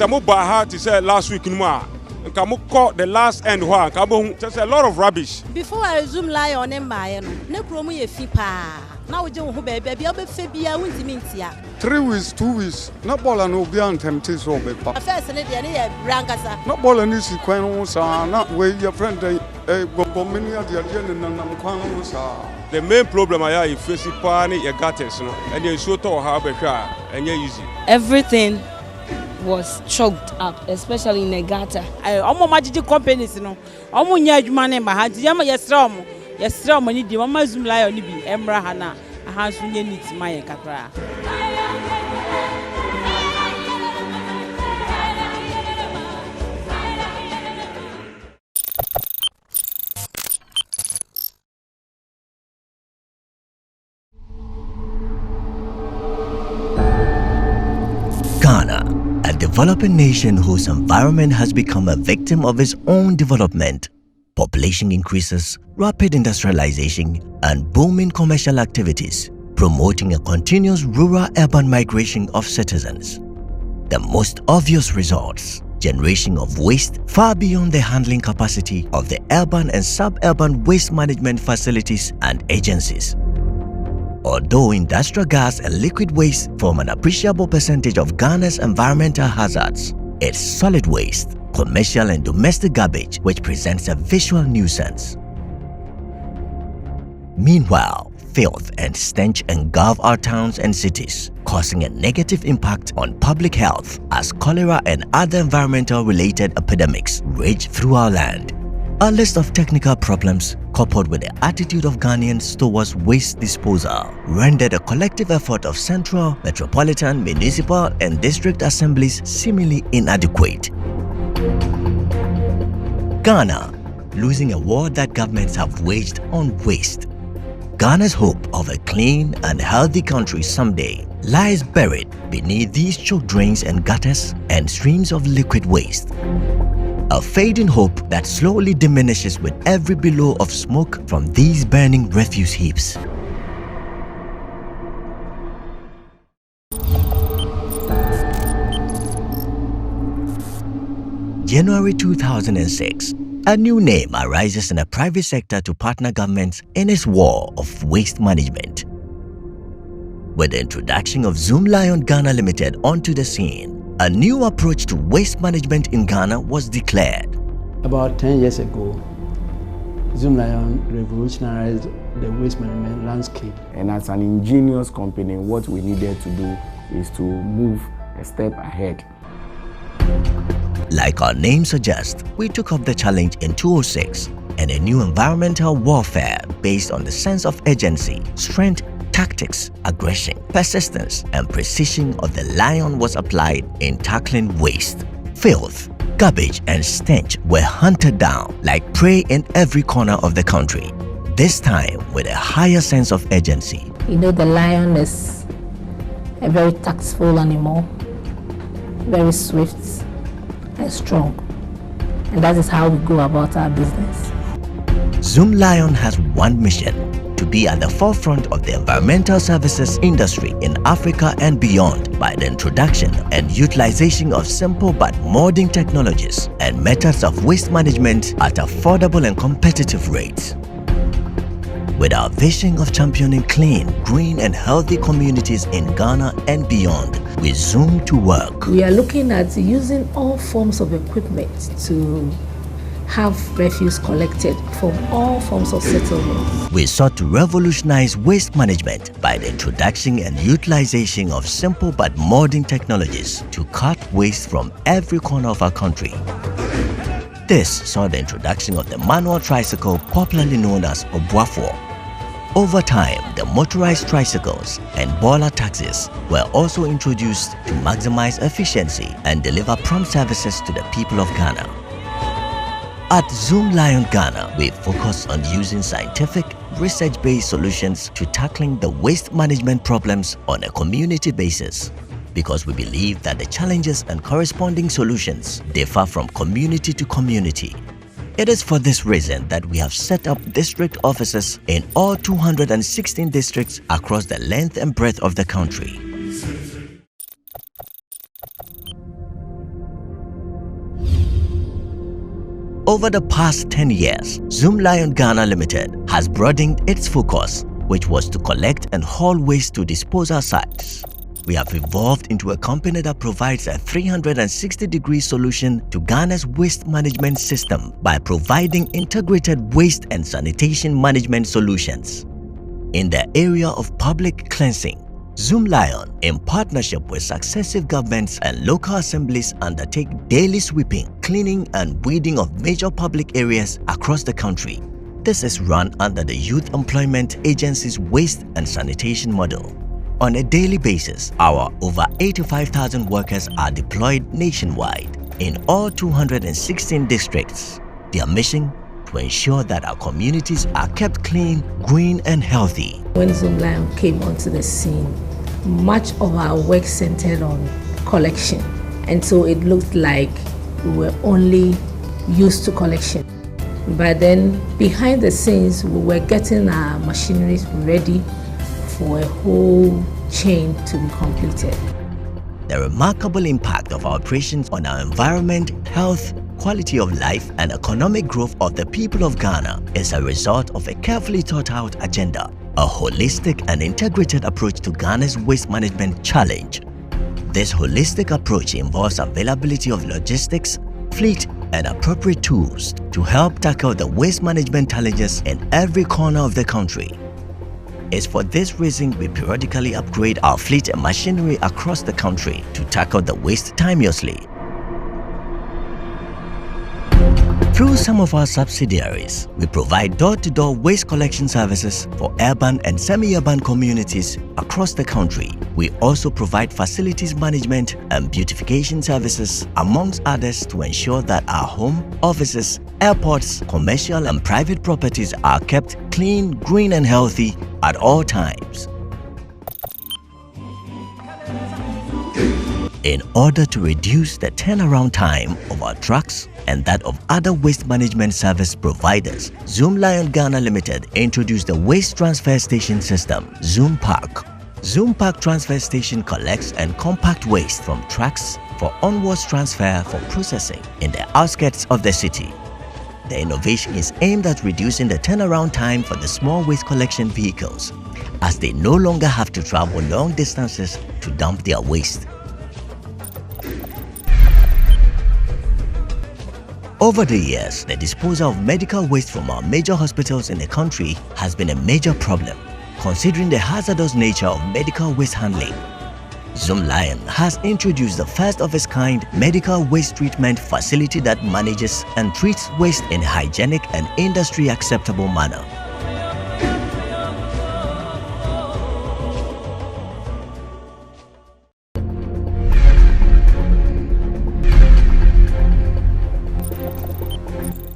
some heart is last week in Ma. And come call the last end one. There's a lot of rubbish. Before I ZOOMLION and buy no promo ye fipa. Now we don't baby, I'll be Fabia, won't mean ya. 3 weeks, 2 weeks, not ball and be untempted so big. First, and then Brancasa. Not ball and easy quanos are not where your friend go many at the agenda and quanos are. The main problem I have is facing your gutters, and you show to have a car, and you're easy. Everything was choked up, especially in the gutter. Omo majiji companies no. Omo nya adwuma na ma ha. Yama yesra omo ni di mama ZOOMLION ni bi emra ha na aha so nya nit ma ye kakra. Ghana, a developing nation whose environment has become a victim of its own development. Population increases, rapid industrialization, and booming commercial activities, promoting a continuous rural-urban migration of citizens. The most obvious results: generation of waste far beyond the handling capacity of the urban and suburban waste management facilities and agencies. Although industrial gas and liquid waste form an appreciable percentage of Ghana's environmental hazards, it's solid waste, commercial and domestic garbage which presents a visual nuisance. Meanwhile, filth and stench engulf our towns and cities, causing a negative impact on public health as cholera and other environmental-related epidemics rage through our land. A list of technical problems, coupled with the attitude of Ghanaians towards waste disposal, rendered a collective effort of central, metropolitan, municipal, and district assemblies seemingly inadequate. Ghana, losing a war that governments have waged on waste. Ghana's hope of a clean and healthy country someday lies buried beneath these choke drains and gutters and streams of liquid waste. A fading hope that slowly diminishes with every billow of smoke from these burning refuse heaps. January 2006, a new name arises in the private sector to partner governments in its war of waste management. With the introduction of ZOOMLION Ghana Limited onto the scene, a new approach to waste management in Ghana was declared. About 10 years ago, ZOOMLION revolutionized the waste management landscape. And as an ingenious company, what we needed to do is to move a step ahead. Like our name suggests, we took up the challenge in 2006, and a new environmental warfare based on the sense of urgency, strength, tactics, aggression, persistence, and precision of the lion was applied in tackling waste. Filth, garbage, and stench were hunted down like prey in every corner of the country, this time with a higher sense of urgency. You know, the lion is a very tactful animal, very swift and strong, and that is how we go about our business. ZOOMLION has one mission: to be at the forefront of the environmental services industry in Africa and beyond by the introduction and utilization of simple but modern technologies and methods of waste management at affordable and competitive rates. With our vision of championing clean, green and healthy communities in Ghana and beyond, we zoom to work. We are looking at using all forms of equipment to have refuse collected from all forms of settlement. We sought to revolutionize waste management by the introduction and utilization of simple but modern technologies to cut waste from every corner of our country. This saw the introduction of the manual tricycle, popularly known as Obuafo. Over time, the motorized tricycles and boiler taxis were also introduced to maximize efficiency and deliver prompt services to the people of Ghana. At ZOOMLION Ghana, we focus on using scientific, research-based solutions to tackling the waste management problems on a community basis, because we believe that the challenges and corresponding solutions differ from community to community. It is for this reason that we have set up district offices in all 216 districts across the length and breadth of the country. over the past 10 years, ZOOMLION Ghana Limited has broadened its focus, which was to collect and haul waste to disposal sites. We have evolved into a company that provides a 360-degree solution to Ghana's waste management system by providing integrated waste and sanitation management solutions. In the area of public cleansing, ZOOMLION, in partnership with successive governments and local assemblies, undertake daily sweeping, cleaning and weeding of major public areas across the country. This is run under the Youth Employment Agency's Waste and Sanitation model. On a daily basis, our over 85,000 workers are deployed nationwide in all 216 districts. Their mission: to ensure that our communities are kept clean, green and healthy. When ZOOMLION came onto the scene, much of our work centered on collection, and so it looked like we were only used to collection. But then behind the scenes, we were getting our machineries ready for a whole chain to be completed. The remarkable impact of our operations on our environment, health, quality of life and economic growth of the people of Ghana is a result of a carefully thought out agenda, a holistic and integrated approach to Ghana's waste management challenge. This holistic approach involves availability of logistics, fleet and appropriate tools to help tackle the waste management challenges in every corner of the country. It's for this reason we periodically upgrade our fleet and machinery across the country to tackle the waste timeously. Through some of our subsidiaries, we provide door-to-door waste collection services for urban and semi-urban communities across the country. We also provide facilities management and beautification services, amongst others, to ensure that our home, offices, airports, commercial and private properties are kept clean, green and healthy at all times. In order to reduce the turnaround time of our trucks and that of other waste management service providers, ZOOMLION Ghana Limited introduced the Waste Transfer Station System, ZOOMPACK. ZOOMPACK Transfer Station collects and compacts waste from trucks for onwards transfer for processing in the outskirts of the city. The innovation is aimed at reducing the turnaround time for the small waste collection vehicles, as they no longer have to travel long distances to dump their waste. Over the years, the disposal of medical waste from our major hospitals in the country has been a major problem, considering the hazardous nature of medical waste handling. ZOOMLION has introduced the first of its kind medical waste treatment facility that manages and treats waste in a hygienic and industry acceptable manner.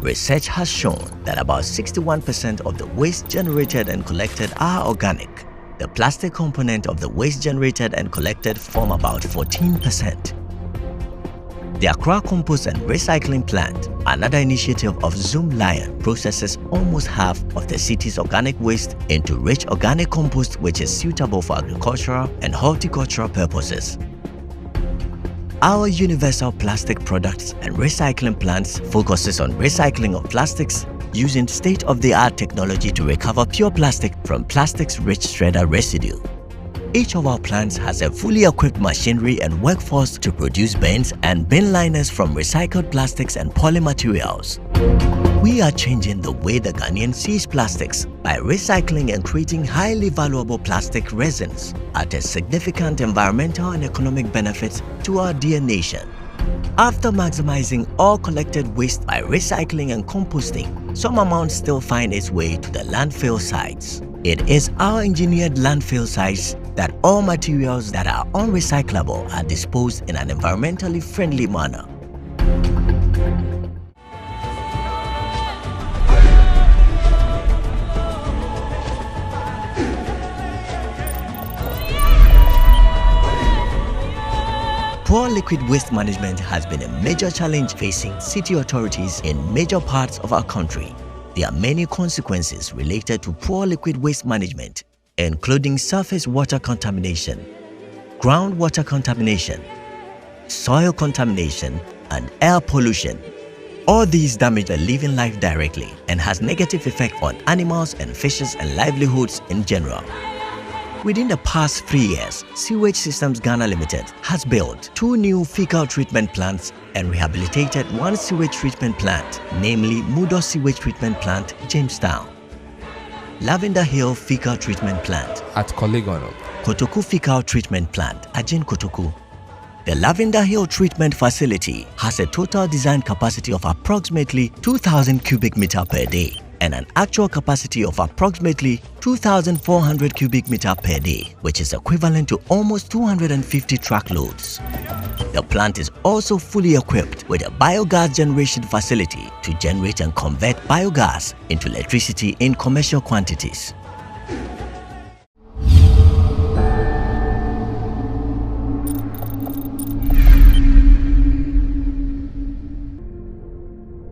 Research has shown that about 61% of the waste generated and collected are organic. The plastic component of the waste generated and collected form about 14%. The Accra Compost and Recycling Plant, another initiative of ZOOMLION, processes almost half of the city's organic waste into rich organic compost, which is suitable for agricultural and horticultural purposes. Our universal plastic products and recycling plants focuses on recycling of plastics using state-of-the-art technology to recover pure plastic from plastics-rich shredder residue. Each of our plants has a fully equipped machinery and workforce to produce bins and bin liners from recycled plastics and polymaterials. We are changing the way the Ghanaian sees plastics by recycling and creating highly valuable plastic resins at a significant environmental and economic benefit to our dear nation. After maximizing all collected waste by recycling and composting, some amount still find its way to the landfill sites. It is our engineered landfill sites that all materials that are unrecyclable are disposed in an environmentally friendly manner. Poor liquid waste management has been a major challenge facing city authorities in major parts of our country. There are many consequences related to poor liquid waste management, including surface water contamination, groundwater contamination, soil contamination, and air pollution. All these damage the living life directly and has negative effect on animals and fishes and livelihoods in general. Within the past 3 years, Sewage Systems Ghana Limited has built 2 new fecal treatment plants and rehabilitated 1 sewage treatment plant, namely Mudo Sewage Treatment Plant, Jamestown, Lavender Hill Fecal Treatment Plant at Kolegono, Kotoku Fecal Treatment Plant, Ajin Kotoku. The Lavender Hill Treatment Facility has a total design capacity of approximately 2,000 cubic meter per day and an actual capacity of approximately 2,400 cubic meter per day, which is equivalent to almost 250 truckloads. The plant is also fully equipped with a biogas generation facility to generate and convert biogas into electricity in commercial quantities.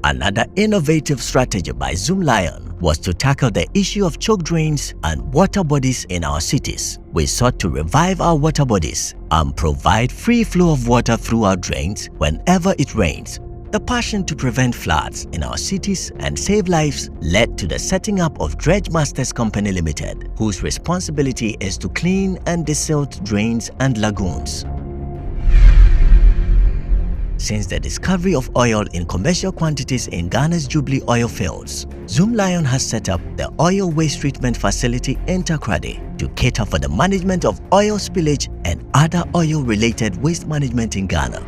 Another innovative strategy by ZOOMLION was to tackle the issue of choke drains and water bodies in our cities. We sought to revive our water bodies and provide free flow of water through our drains whenever it rains. The passion to prevent floods in our cities and save lives led to the setting up of Dredge Masters Company Limited, whose responsibility is to clean and desilt drains and lagoons. Since the discovery of oil in commercial quantities in Ghana's Jubilee oil fields, ZOOMLION has set up the Oil Waste Treatment Facility in Takoradi to cater for the management of oil spillage and other oil-related waste management in Ghana.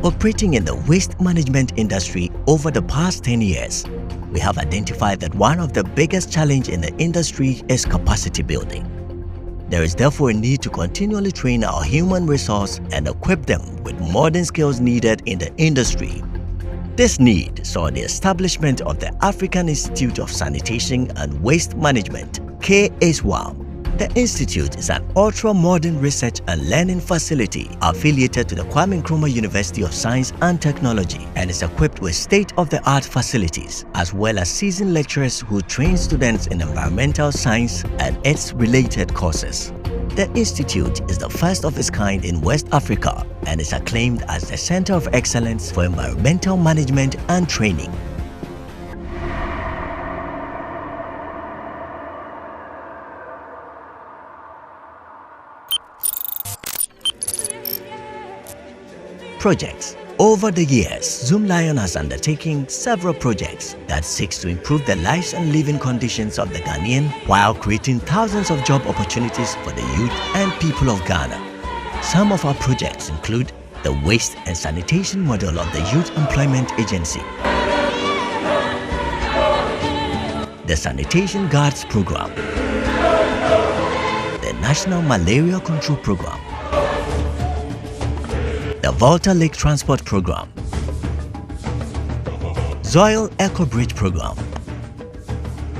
Operating in the waste management industry over the past 10 years, we have identified that one of the biggest challenges in the industry is capacity building. There is therefore a need to continually train our human resource and equip them with modern skills needed in the industry. This need saw the establishment of the African Institute of Sanitation and Waste Management, KISWAM. The institute is an ultra-modern research and learning facility affiliated to the Kwame Nkrumah University of Science and Technology and is equipped with state-of-the-art facilities as well as seasoned lecturers who train students in environmental science and its related courses. The institute is the first of its kind in West Africa and is acclaimed as the Center of Excellence for Environmental Management and Training. Projects. Over the years, ZOOMLION has undertaken several projects that seeks to improve the lives and living conditions of the Ghanaian while creating thousands of job opportunities for the youth and people of Ghana. Some of our projects include the Waste and Sanitation Model of the Youth Employment Agency, the Sanitation Guards Program, the National Malaria Control Program, the Volta Lake Transport Program, Zoil Eco Bridge Program,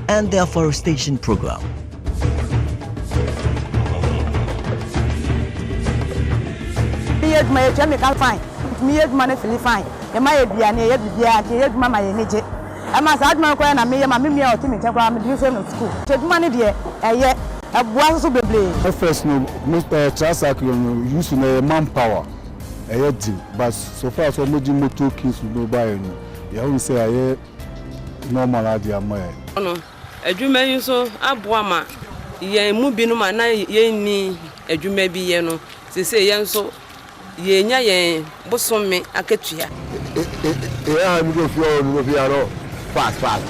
and the Afforestation Program. First, using manpower. But so far as I'm doing motor kids will buy no. You will say I normal idea my. No, adwuma yi so aboa ma ye mu binu ma na ye ni adwuma bi ye no. Sese ye nso ye nya ye bosome akatua. I'm go for fast.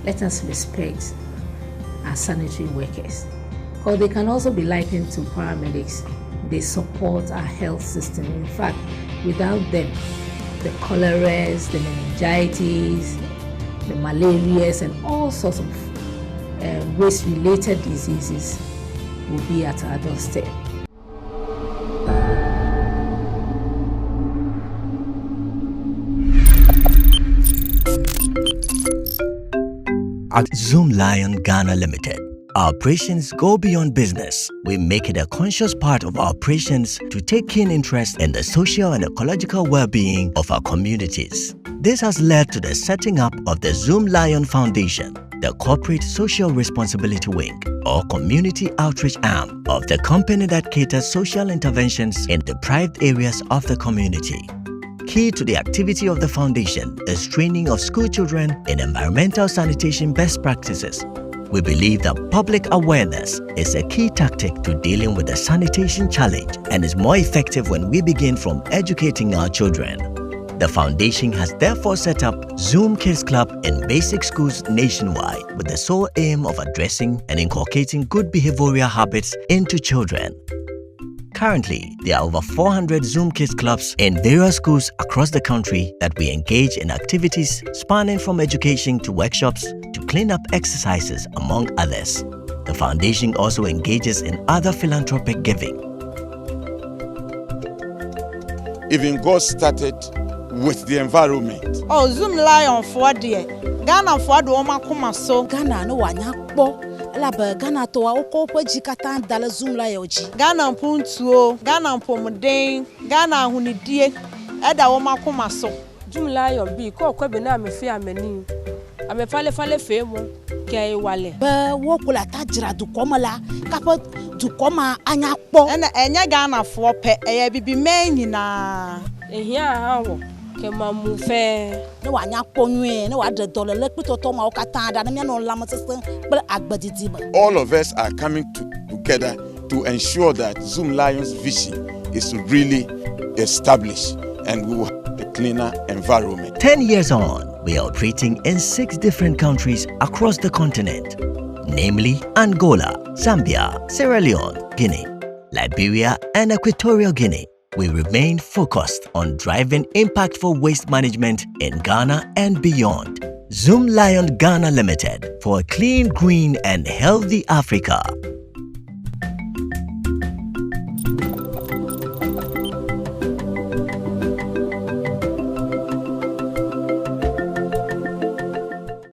Let us respect our sanitary workers, or they can also be likened to paramedics. They support our health system. In fact, without them, the choleras, the meningitis, the malarias, and all sorts of waste-related diseases will be at our doorstep. At ZOOMLION Ghana Limited, our operations go beyond business. We make it a conscious part of our operations to take keen interest in the social and ecological well-being of our communities. This has led to the setting up of the ZOOMLION Foundation, the corporate social responsibility wing or community outreach arm of the company that caters social interventions in deprived areas of the community. Key to the activity of the foundation is training of school children in environmental sanitation best practices. We believe that public awareness is a key tactic to dealing with the sanitation challenge and is more effective when we begin from educating our children. The foundation has therefore set up Zoom Kids Club in basic schools nationwide with the sole aim of addressing and inculcating good behavioral habits into children. Currently, there are over 400 Zoom Kids Clubs in various schools across the country that we engage in activities spanning from education to workshops to cleanup exercises, among others. The foundation also engages in other philanthropic giving. Even God started with the environment. Oh, ZOOMLION for dear. Ghana for the woman come so. Ghana no wanyakpo. Ela Ghana to oko jikata dala ZOOMLION ji. Ghana puntuo, Ghana pomuden, Ghana hunidie. Eda woman come so. ZOOMLION bi ko be na me fi amani. Ame fale fe mo ke wale. Ba wo kula tajira du komala. Kapo du koma anyakpo. Ena enya Ghana for pe eye bibi men nyina. Ehia hawo. Kemamu fe ne wanyakpo nwe ne wade dole le pitoto ma okata da ne no lam sesen ble agbadidi ba. All of us are coming together to ensure that ZOOMLION's vision is really established and we will have a cleaner environment. 10 years on, we are operating in 6 different countries across the continent, namely Angola, Zambia, Sierra Leone, Guinea, Liberia, and Equatorial Guinea. We remain focused on driving impactful waste management in Ghana and beyond. ZOOMLION Ghana Limited for a clean, green, and healthy Africa.